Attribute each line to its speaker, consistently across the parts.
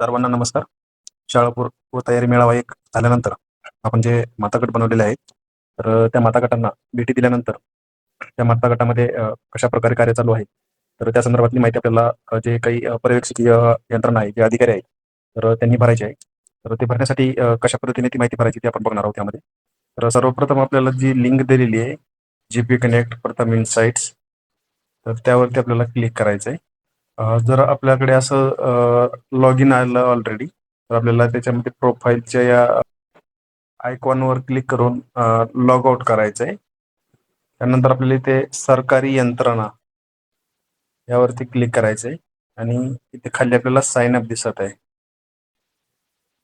Speaker 1: सर्वांना नमस्कार. शाळा व तयारी मेळावा एक झाल्यानंतर आपण जे मातागट बनवलेले आहेत, तर त्या मातागटांना भेटी दिल्यानंतर त्या मातागटामध्ये कशा प्रकारे कार्य चालू आहे, तर त्या संदर्भातली माहिती आपल्याला जे काही पर्यवेक्षकीय यंत्रणा आहे, जे अधिकारी आहेत, तर त्यांनी भरायची आहे. तर ते भरण्यासाठी कशा पद्धतीने ती माहिती भरायची ते आपण बघणार आहोत त्यामध्ये. तर सर्वप्रथम आपल्याला जी लिंक दिलेली आहे, GP कनेक्ट प्रथम इनसाइट्स, तर त्यावरती आपल्याला क्लिक करायचं आहे. जर आपल्याकडे असं लॉग इन आलं ऑलरेडी, तर आपल्याला त्याच्यामध्ये प्रोफाईलच्या या आयकॉनवर क्लिक करून लॉग आउट करायचं आहे. त्यानंतर आपल्याला इथे सरकारी यंत्रणा यावरती क्लिक करायचं आहे आणि इथे खाली आपल्याला साइन अप दिसत आहे.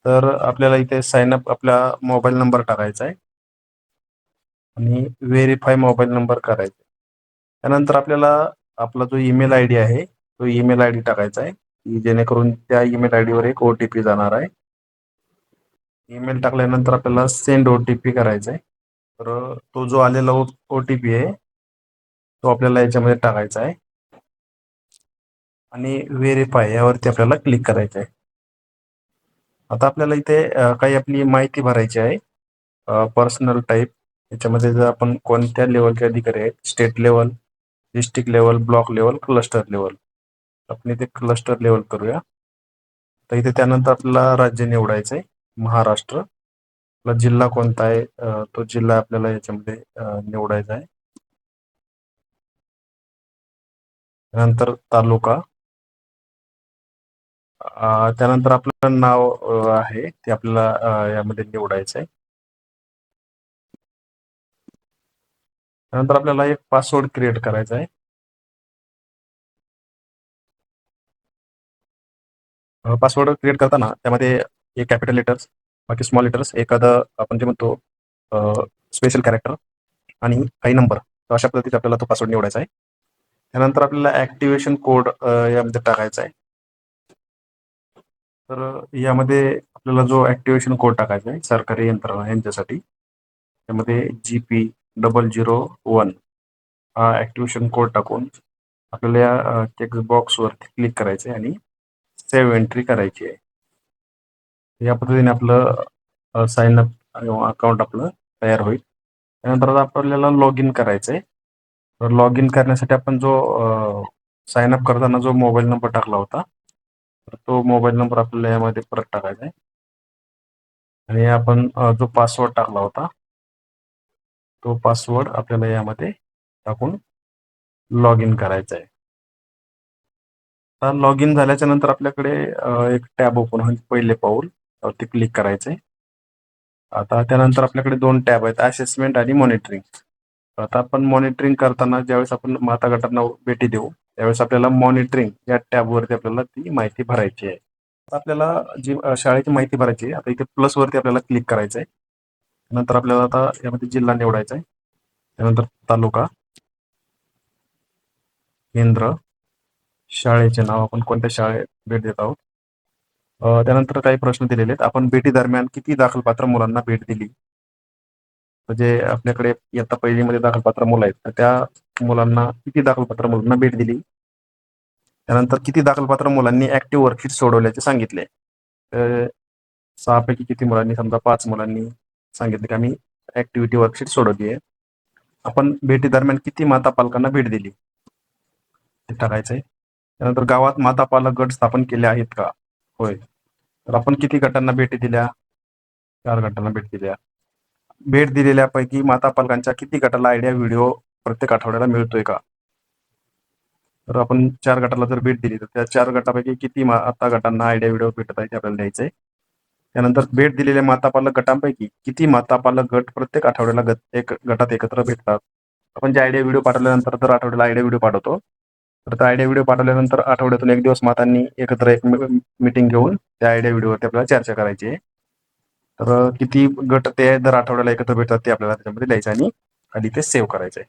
Speaker 1: तर आपल्याला इथे साइन अप आपला मोबाईल नंबर टाकायचा आहे आणि व्हेरीफाय मोबाईल नंबर करायचा आहे. त्यानंतर आपल्याला आपला जो ईमेल आय डी आहे, तो ईमेल आय डी टाकायचा आहे, की जेणेकरून त्या ईमेल आय डीवर एक OTP जाणार आहे. ईमेल टाकल्यानंतर आपल्याला सेंड OTP करायचा आहे. तर तो जो आलेला OTP आहे, तो आपल्याला याच्यामध्ये टाकायचा आहे आणि व्हेरीफाय यावरती आपल्याला क्लिक करायचं आहे. आता आपल्याला इथे काही आपली माहिती भरायची आहे. पर्सनल टाईप याच्यामध्ये जर आपण कोणत्या लेवलचे अधिकारी आहेत, state level, district level, block level, cluster level. आपण इथे क्लस्टर लेवल करूया. तर इथे त्यानंतर आपल्याला राज्य निवडायचं आहे, महाराष्ट्र. आपला जिल्हा कोणता आहे, तो जिल्हा आपल्याला याच्यामध्ये निवडायचा आहे. त्यानंतर तालुका, त्यानंतर आपलं नाव आहे ते आपल्याला यामध्ये निवडायचं आहे. त्यानंतर आपल्याला एक पासवर्ड क्रिएट करायचा आहे. पासवर्ड क्रिएट करताना त्यामध्ये एक कॅपिटल लेटर्स, बाकी स्मॉल लेटर्स, एखादं आपण जे म्हणतो स्पेशल कॅरेक्टर आणि काही नंबर, तर अशा पद्धतीने आपल्याला तो पासवर्ड निवडायचा आहे. त्यानंतर आपल्याला ॲक्टिव्हेशन कोड यामध्ये टाकायचा आहे. तर यामध्ये आपल्याला जो ॲक्टिव्हेशन कोड टाकायचा आहे सरकारी यंत्रणा यांच्यासाठी, त्यामध्ये GP001 हा ॲक्टिव्हेशन कोड टाकून आपल्याला या टेक्स्ट बॉक्सवरती क्लिक करायचं आहे आणि सेव्ह एंट्री करायची आहे. या पद्धतीने आपलं साइन अप अकाउंट आपलं तयार होईल. त्यानंतर आपल्याला लॉग इन करायचं आहे. तर लॉग इन करण्यासाठी आपण जो साइन अप करताना जो मोबाईल नंबर टाकला होता, तर तो मोबाईल नंबर आपल्याला यामध्ये परत टाकायचा आहे आणि आपण जो पासवर्ड टाकला होता, तो पासवर्ड आपल्याला यामध्ये टाकून लॉग इन करायचा आहे. आता लॉग इन झाल्याच्या नंतर आपल्याकडे एक टॅब ओपन होईल, पहिले पाऊल, ते क्लिक करायचे. आता त्यानंतर आपल्याकडे 2 टॅब आहेत, असेसमेंट आणि मॉनिटरिंग. आता आपण मॉनिटरिंग करताना ज्यावेळेस आपण माता गटांना भेटी देऊ, त्यावेळेस आपल्याला मॉनिटरिंग या टॅबवरती आपल्याला ती माहिती भरायची आहे. आपल्याला जी शाळेची माहिती भरायची आहे, आता इथे प्लस वरती आपल्याला क्लिक करायचं आहे. नंतर आपल्याला आता यामध्ये जिल्हा निवडायचा आहे. त्यानंतर तालुका, केंद्र, शाळेचे नाव, आपण कोणत्या शाळेत भेट देत आहोत. त्यानंतर काही प्रश्न दिलेले आहेत. आपण भेटी दरम्यान किती दाखलपात्र मुलांना भेट दिली? म्हणजे आपल्याकडे इयत्ता पहिलीमध्ये दाखलपात्र मुलं आहेत, तर त्या मुलांना किती दाखलपात्र मुलांना भेट दिली? त्यानंतर किती दाखलपात्र मुलांनी ऍक्टिव्ह वर्कशीट सोडवल्याचे सांगितले? 6 पैकी किती मुलांनी, समजा 5 मुलांनी सांगितले की आम्ही ऍक्टिव्हिटी वर्कशीट सोडवली आहे. आपण भेटी दरम्यान किती माता पालकांना भेट दिली ते टाकायचं आहे. त्यानंतर गावात माता पालक गट स्थापन केले आहेत का? होय. तर आपण किती गटांना भेटी दिल्या? 4 गटांना भेट दिल्या. भेट दिलेल्यापैकी माता पालकांच्या किती गटाला आयडिया व्हिडिओ प्रत्येक आठवड्याला मिळतोय का? तर आपण 4 गटाला जर भेट दिली, तर त्या 4 गटापैकी किती माता गटांना आयडिया व्हिडिओ भेटत आहे ते आपल्याला द्यायचं आहे. त्यानंतर भेट दिलेल्या माता पालक गटांपैकी किती माता पालक गट प्रत्येक आठवड्याला एक गटात एकत्र भेटतात? आपण जे आयडिया व्हिडिओ पाठवल्यानंतर दर आठवड्याला आयडिया व्हिडिओ पाठवतो, तर त्या आयडिया व्हिडिओ पाठवल्यानंतर आठवड्यातून एक दिवस मातांनी एकत्र एक मीटिंग घेऊन त्या आयडिया व्हिडिओवरती आपल्याला चर्चा करायची आहे. तर किती गट ते दर आठवड्याला एकत्र भेटतात ते आपल्याला त्याच्यामध्ये लिहायचं आणि खाली ते सेव्ह करायचं आहे.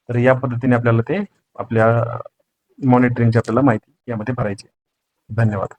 Speaker 1: तर या पद्धतीने आपल्याला ते आपल्या मॉनिटरिंगची आपल्याला माहिती यामध्ये भरायची आहे. धन्यवाद.